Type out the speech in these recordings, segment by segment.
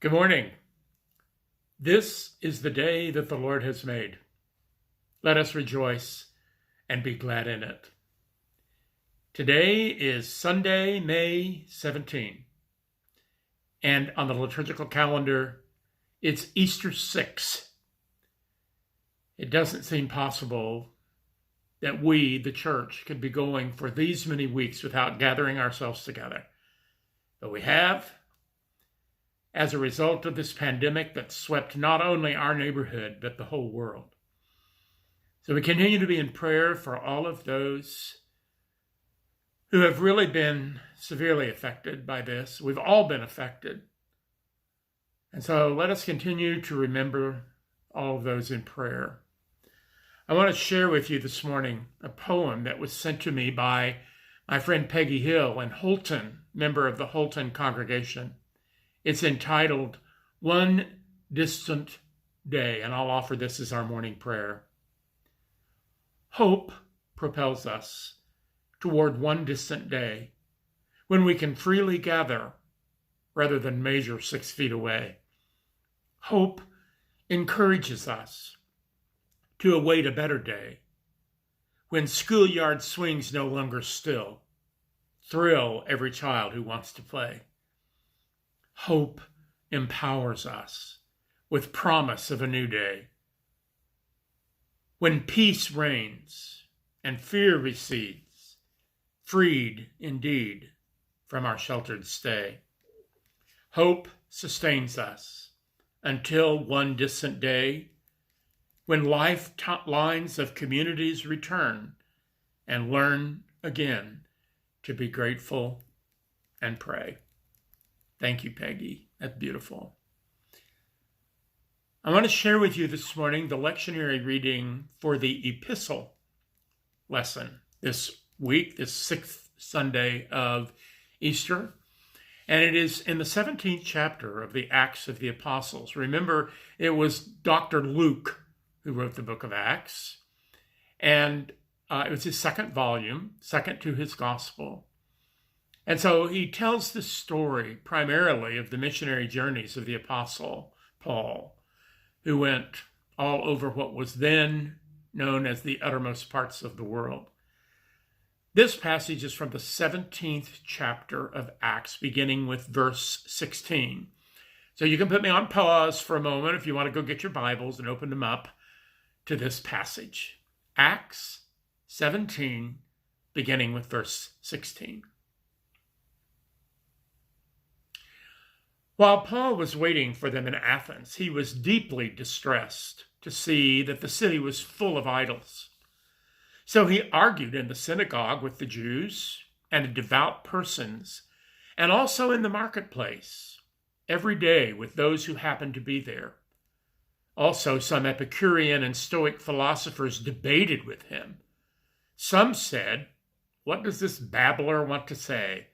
Good morning. This is the day that the Lord has made. Let us rejoice and be glad in it. Today is Sunday, May 17, and on the liturgical calendar, it's Easter 6. It doesn't seem possible that we, the church, could be going for these many weeks without gathering ourselves together. But we have, as a result of this pandemic that swept not only our neighborhood, but the whole world. So we continue to be in prayer for all of those who have really been severely affected by this. We've all been affected. And so let us continue to remember all of those in prayer. I want to share with you this morning a poem that was sent to me by my friend Peggy Hill in Holton, member of the Holton congregation. It's entitled, One Distant Day, and I'll offer this as our morning prayer. Hope propels us toward one distant day when we can freely gather rather than measure 6 feet away. Hope encourages us to await a better day when schoolyard swings no longer still thrill every child who wants to play. Hope empowers us with promise of a new day. When peace reigns and fear recedes, freed indeed from our sheltered stay. Hope sustains us until one distant day when lifelines of communities return and learn again to be grateful and pray. Thank you, Peggy. That's beautiful. I want to share with you this morning the lectionary reading for the epistle lesson this week, this 6th Sunday of Easter. And it is in the 17th chapter of the Acts of the Apostles. Remember, it was Dr. Luke who wrote the book of Acts. And it was his second volume, second to his gospel. And so he tells the story primarily of the missionary journeys of the apostle Paul, who went all over what was then known as the uttermost parts of the world. This passage is from the 17th chapter of Acts, beginning with verse 16. So you can put me on pause for a moment if you want to go get your Bibles and open them up to this passage. Acts 17, beginning with verse 16. While Paul was waiting for them in Athens, he was deeply distressed to see that the city was full of idols. So he argued in the synagogue with the Jews and the devout persons, and also in the marketplace, every day with those who happened to be there. Also, some Epicurean and Stoic philosophers debated with him. Some said, "What does this babbler want to say?"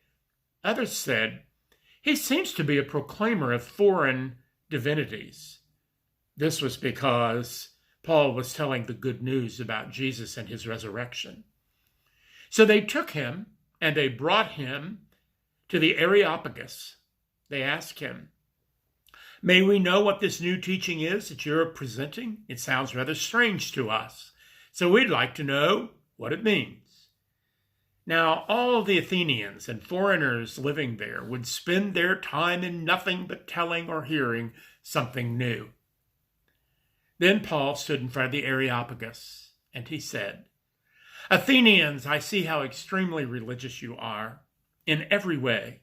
Others said, "He seems to be a proclaimer of foreign divinities." This was because Paul was telling the good news about Jesus and his resurrection. So they took him and they brought him to the Areopagus. They asked him, "May we know what this new teaching is that you're presenting? It sounds rather strange to us. So we'd like to know what it means." Now, all the Athenians and foreigners living there would spend their time in nothing but telling or hearing something new. Then Paul stood in front of the Areopagus, and he said, "Athenians, I see how extremely religious you are in every way.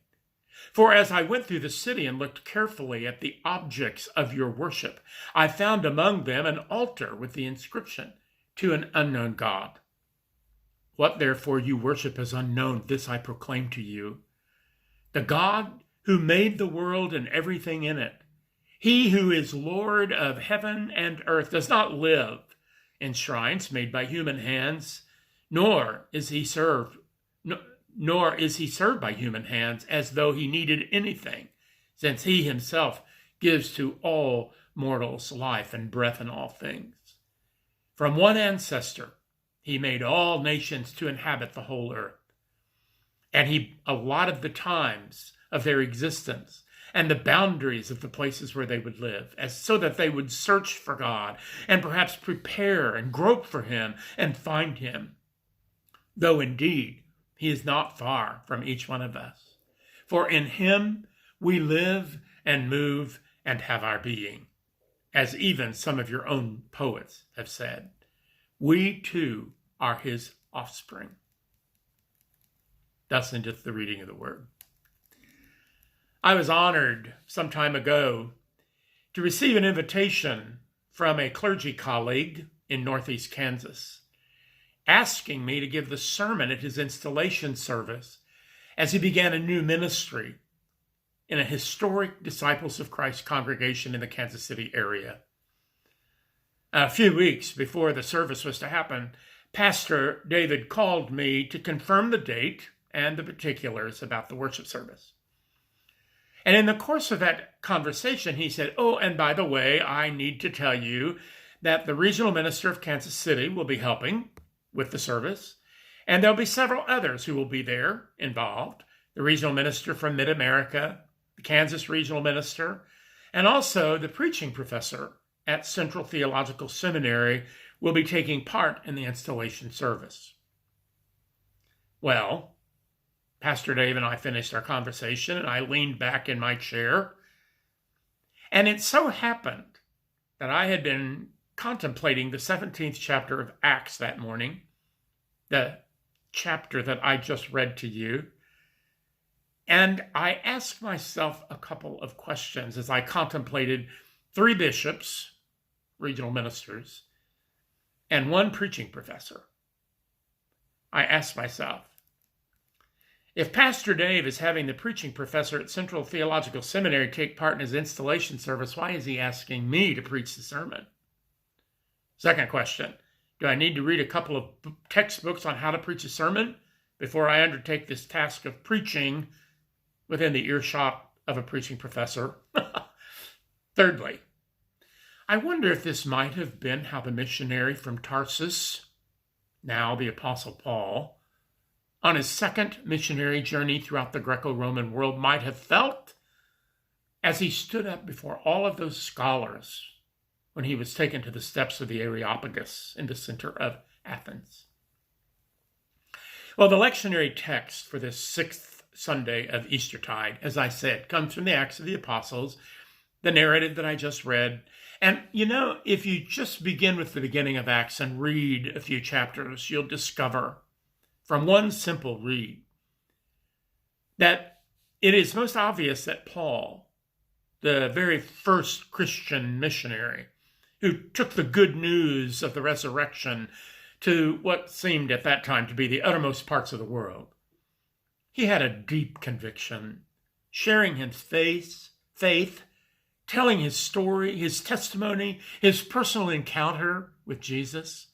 For as I went through the city and looked carefully at the objects of your worship, I found among them an altar with the inscription, 'To an unknown God.' What therefore you worship as unknown, this I proclaim to you. The God who made the world and everything in it, he who is Lord of heaven and earth, does not live in shrines made by human hands, nor is he served by human hands as though he needed anything, since he himself gives to all mortals life and breath and all things. From one ancestor, he made all nations to inhabit the whole earth. And he allotted the times of their existence and the boundaries of the places where they would live, as so that they would search for God and perhaps prepare and grope for him and find him. Though indeed he is not far from each one of us. For in him we live and move and have our being, as even some of your own poets have said. We too are his offspring. Thus endeth the reading of the word. I was honored some time ago to receive an invitation from a clergy colleague in Northeast Kansas, asking me to give the sermon at his installation service as he began a new ministry in a historic Disciples of Christ congregation in the Kansas City area. A few weeks before the service was to happen, Pastor David called me to confirm the date and the particulars about the worship service. And in the course of that conversation, he said, "Oh, and by the way, I need to tell you that the regional minister of Kansas City will be helping with the service, and there'll be several others who will be there involved. The regional minister from Mid-America, the Kansas regional minister, and also the preaching professor at Central Theological Seminary will be taking part in the installation service." Well, Pastor Dave and I finished our conversation, and I leaned back in my chair. And it so happened that I had been contemplating the 17th chapter of Acts that morning, the chapter that I just read to you. And I asked myself a couple of questions as I contemplated 3 bishops, regional ministers, and 1 preaching professor. I asked myself, if Pastor Dave is having the preaching professor at Central Theological Seminary take part in his installation service, why is he asking me to preach the sermon? Second question, do I need to read a couple of textbooks on how to preach a sermon before I undertake this task of preaching within the earshot of a preaching professor? Thirdly, I wonder if this might have been how the missionary from Tarsus, now the Apostle Paul, on his second missionary journey throughout the Greco-Roman world might have felt as he stood up before all of those scholars when he was taken to the steps of the Areopagus in the center of Athens. Well, the lectionary text for this 6th Sunday of Eastertide, as I said, comes from the Acts of the Apostles, the narrative that I just read. And, you know, if you just begin with the beginning of Acts and read a few chapters, you'll discover from one simple read that it is most obvious that Paul, the very first Christian missionary who took the good news of the resurrection to what seemed at that time to be the uttermost parts of the world, he had a deep conviction, sharing his faith, telling his story, his testimony, his personal encounter with Jesus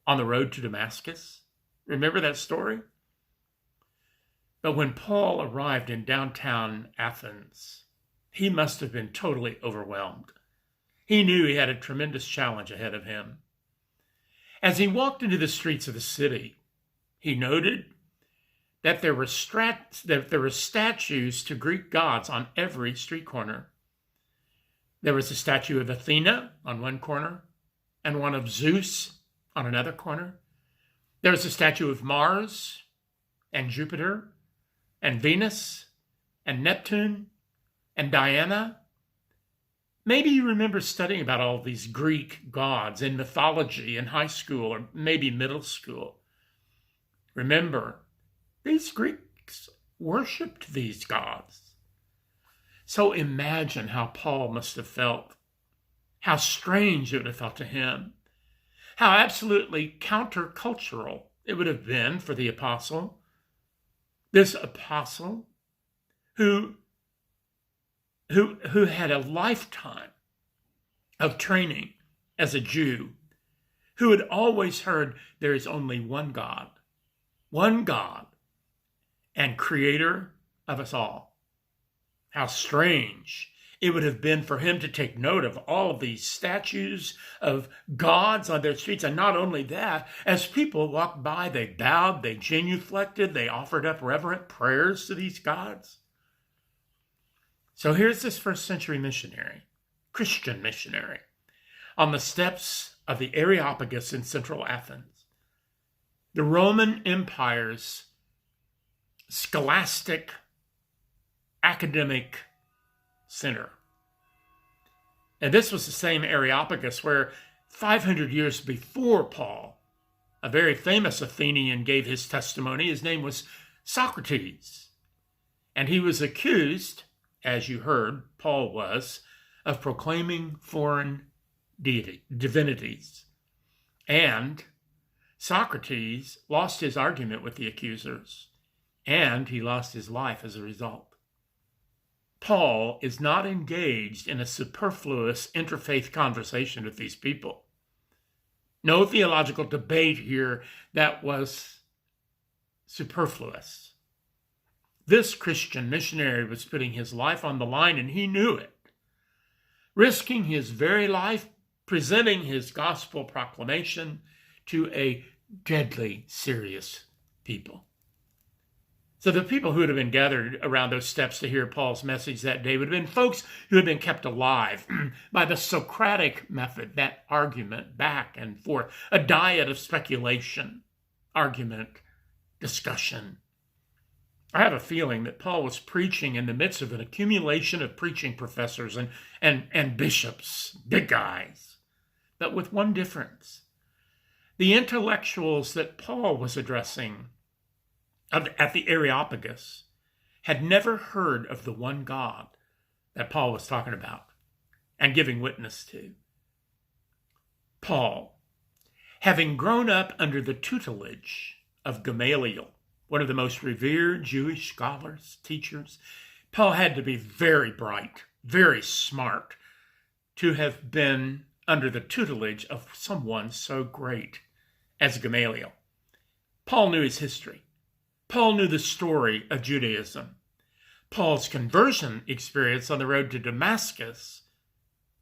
on the road to Damascus. Remember that story? But when Paul arrived in downtown Athens, he must have been totally overwhelmed. He knew he had a tremendous challenge ahead of him. As he walked into the streets of the city, he noted that there were statues to Greek gods on every street corner. There was a statue of Athena on one corner and one of Zeus on another corner. There was a statue of Mars and Jupiter and Venus and Neptune and Diana. Maybe you remember studying about all these Greek gods in mythology in high school or maybe middle school. Remember, these Greeks worshipped these gods. So imagine how Paul must have felt, how strange it would have felt to him, how absolutely countercultural it would have been for the apostle. This apostle who had a lifetime of training as a Jew, who had always heard there is only one God and creator of us all. How strange it would have been for him to take note of all of these statues of gods on their streets. And not only that, as people walked by, they bowed, they genuflected, they offered up reverent prayers to these gods. So here's this first century missionary, Christian missionary, on the steps of the Areopagus in central Athens, the Roman Empire's scholastic academic center. And this was the same Areopagus where 500 years before Paul, a very famous Athenian gave his testimony. His name was Socrates. And he was accused, as you heard, Paul was, of proclaiming foreign divinities. And Socrates lost his argument with the accusers, and he lost his life as a result. Paul is not engaged in a superfluous interfaith conversation with these people. No theological debate here that was superfluous. This Christian missionary was putting his life on the line, and he knew it. Risking his very life, presenting his gospel proclamation to a deadly serious people. So the people who would have been gathered around those steps to hear Paul's message that day would have been folks who had been kept alive by the Socratic method, that argument back and forth, a diet of speculation, argument, discussion. I have a feeling that Paul was preaching in the midst of an accumulation of preaching professors and bishops, big guys, but with one difference. The intellectuals that Paul was addressing at the Areopagus had never heard of the one God that Paul was talking about and giving witness to. Paul, having grown up under the tutelage of Gamaliel, one of the most revered Jewish scholars, teachers, Paul had to be very bright, very smart to have been under the tutelage of someone so great as Gamaliel. Paul knew his history. Paul knew the story of Judaism. Paul's conversion experience on the road to Damascus,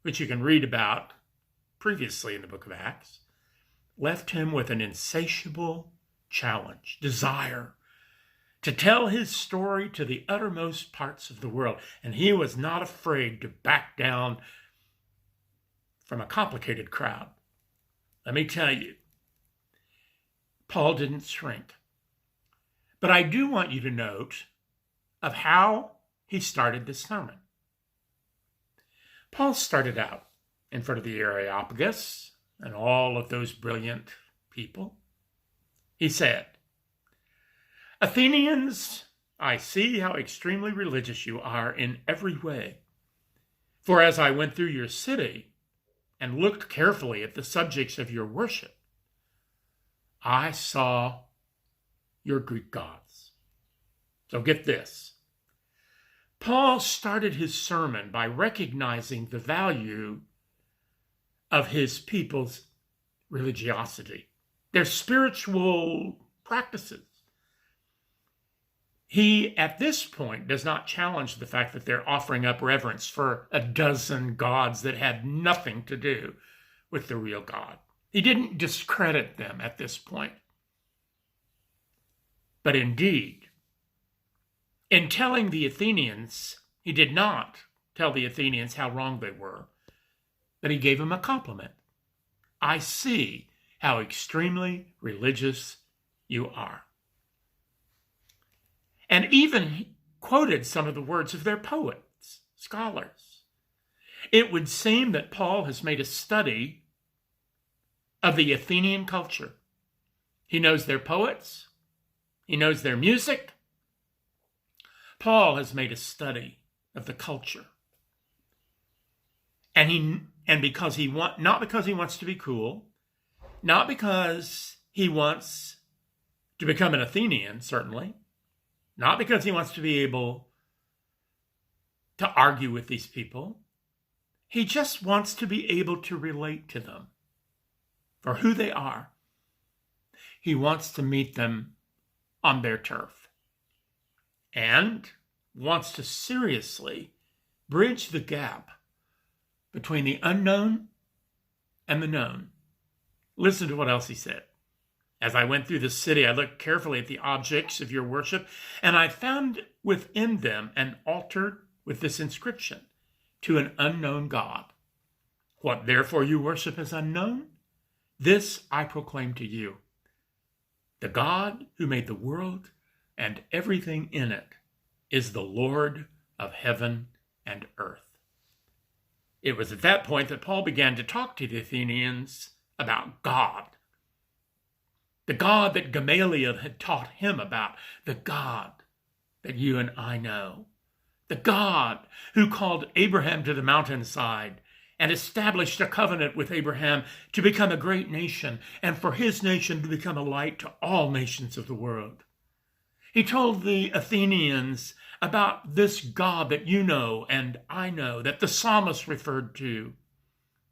which you can read about previously in the book of Acts, left him with an insatiable challenge, desire to tell his story to the uttermost parts of the world. And he was not afraid to back down from a complicated crowd. Let me tell you, Paul didn't shrink. But I do want you to note of how he started this sermon. Paul started out in front of the Areopagus and all of those brilliant people. He said, "Athenians, I see how extremely religious you are in every way. For as I went through your city and looked carefully at the subjects of your worship, I saw your Greek gods." So get this. Paul started his sermon by recognizing the value of his people's religiosity, their spiritual practices. He, at this point, does not challenge the fact that they're offering up reverence for a dozen gods that had nothing to do with the real God. He didn't discredit them at this point. But indeed, in telling the Athenians, he did not tell the Athenians how wrong they were, but he gave them a compliment. "I see how extremely religious you are." And even quoted some of the words of their poets, scholars. It would seem that Paul has made a study of the Athenian culture. He knows their poets. He knows their music. Paul has made a study of the culture. And because not because he wants to be cool, not because he wants to become an Athenian, certainly, not because he wants to be able to argue with these people. He just wants to be able to relate to them for who they are. He wants to meet them on their turf and wants to seriously bridge the gap between the unknown and the known. Listen to what else he said. "As I went through the city, I looked carefully at the objects of your worship, and I found within them an altar with this inscription: to an unknown God. What therefore you worship as unknown, this I proclaim to you. The God who made the world and everything in it is the Lord of heaven and earth. It was at that point that Paul began to talk to the Athenians about God. The God that Gamaliel had taught him about, the God that you and I know. The God who called Abraham to the mountainside and established a covenant with Abraham to become a great nation and for his nation to become a light to all nations of the world. He told the Athenians about this God that you know and I know, that the psalmist referred to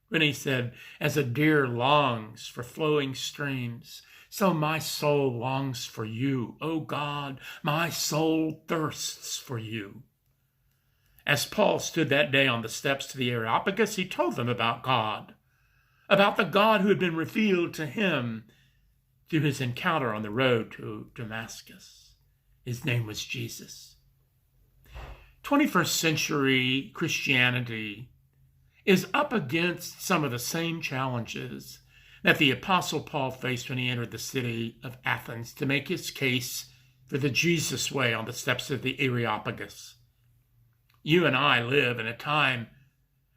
when he said, as a deer longs for flowing streams, so my soul longs for you. O God, my soul thirsts for you. As Paul stood that day on the steps to the Areopagus, he told them about God, about the God who had been revealed to him through his encounter on the road to Damascus. His name was Jesus. 21st century Christianity is up against some of the same challenges that the Apostle Paul faced when he entered the city of Athens to make his case for the Jesus way on the steps of the Areopagus. You and I live in a time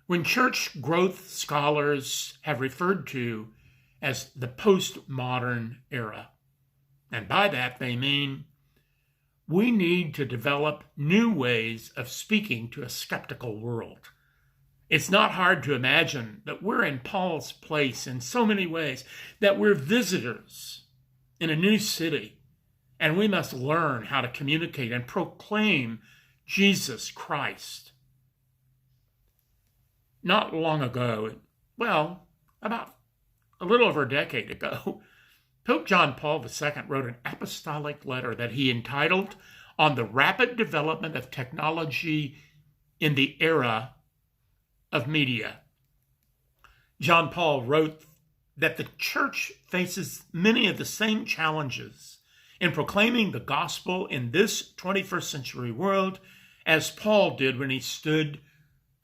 when church growth scholars have referred to as the postmodern era. And by that they mean we need to develop new ways of speaking to a skeptical world. It's not hard to imagine that we're in Paul's place in so many ways, that we're visitors in a new city, and we must learn how to communicate and proclaim Jesus Christ. Not long ago, well, about a little over a decade ago, Pope John Paul II wrote an apostolic letter that he entitled On the Rapid Development of Technology in the Era of Media. John Paul wrote that the church faces many of the same challenges in proclaiming the gospel in this 21st century world as Paul did when he stood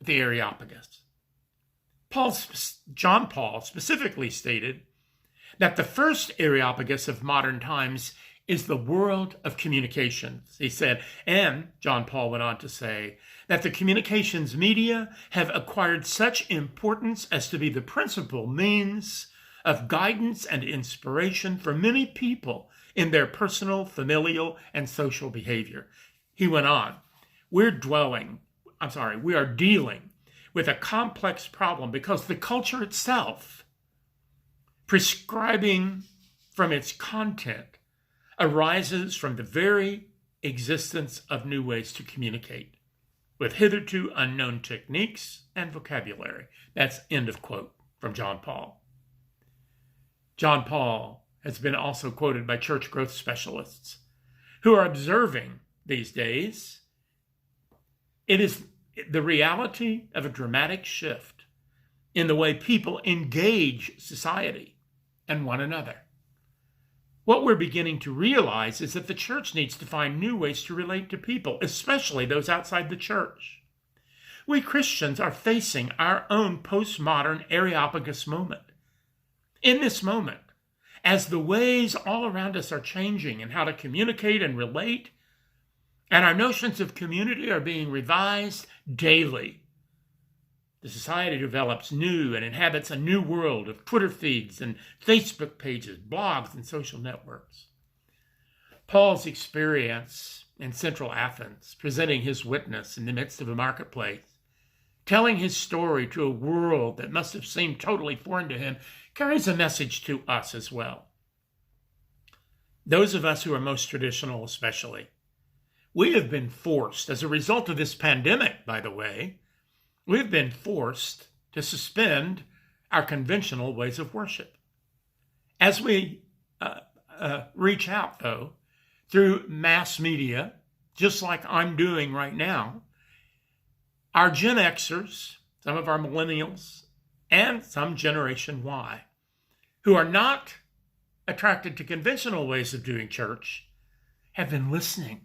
at the Areopagus. John Paul specifically stated that the first Areopagus of modern times is the world of communications, he said. And John Paul went on to say that the communications media have acquired such importance as to be the principal means of guidance and inspiration for many people in their personal, familial, and social behavior. He went on, we are dealing with a complex problem because the culture itself, prescribing from its content, arises from the very existence of new ways to communicate with hitherto unknown techniques and vocabulary. That's end of quote from John Paul. John Paul has been also quoted by church growth specialists who are observing these days it is the reality of a dramatic shift in the way people engage society and one another. What we're beginning to realize is that the church needs to find new ways to relate to people, especially those outside the church. We Christians are facing our own postmodern Areopagus moment. In this moment, as the ways all around us are changing in how to communicate and relate, and our notions of community are being revised daily, the society develops new and inhabits a new world of Twitter feeds and Facebook pages, blogs, and social networks. Paul's experience in central Athens, presenting his witness in the midst of a marketplace, telling his story to a world that must have seemed totally foreign to him, carries a message to us as well. Those of us who are most traditional especially, we have been forced, as a result of this pandemic, by the way, we've been forced to suspend our conventional ways of worship. As we reach out, though, through mass media, just like I'm doing right now, our Gen Xers, some of our millennials, and some Generation Y, who are not attracted to conventional ways of doing church, have been listening.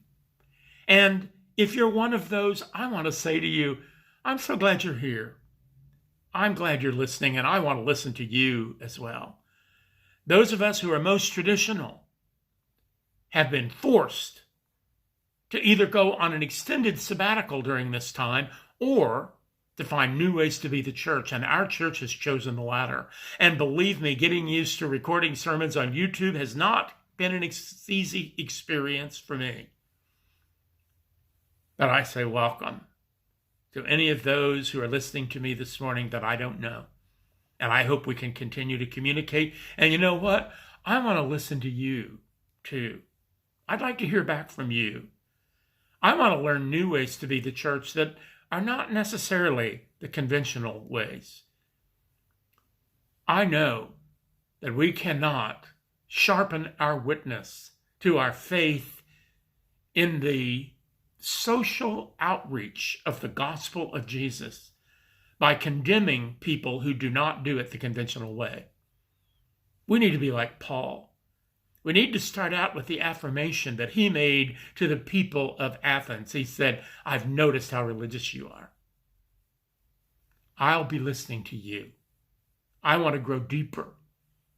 And if you're one of those, I want to say to you, I'm so glad you're here. I'm glad you're listening, and I want to listen to you as well. Those of us who are most traditional have been forced to either go on an extended sabbatical during this time or to find new ways to be the church. And our church has chosen the latter. And believe me, getting used to recording sermons on YouTube has not been an easy experience for me. But I say welcome to any of those who are listening to me this morning that I don't know. And I hope we can continue to communicate. And you know what? I want to listen to you too. I'd like to hear back from you. I want to learn new ways to be the church that are not necessarily the conventional ways. I know that we cannot sharpen our witness to our faith in the social outreach of the gospel of Jesus by condemning people who do not do it the conventional way. We need to be like Paul. We need to start out with the affirmation that he made to the people of Athens. He said, I've noticed how religious you are. I'll be listening to you. I want to grow deeper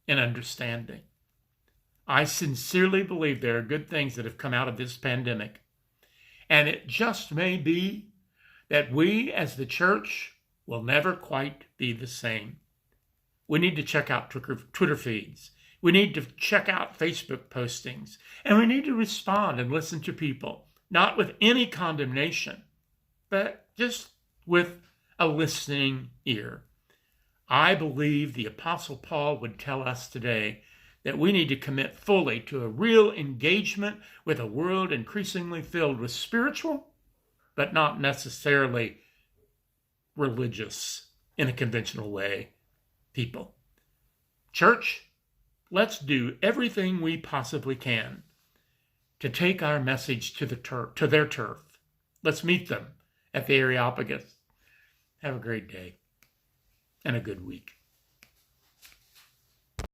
in understanding. I sincerely believe there are good things that have come out of this pandemic. And it just may be that we as the church will never quite be the same. We need to check out Twitter feeds. We need to check out Facebook postings. And we need to respond and listen to people, not with any condemnation, but just with a listening ear. I believe the Apostle Paul would tell us today that we need to commit fully to a real engagement with a world increasingly filled with spiritual, but not necessarily religious in a conventional way, people. Church, let's do everything we possibly can to take our message to their turf. Let's meet them at the Areopagus. Have a great day and a good week.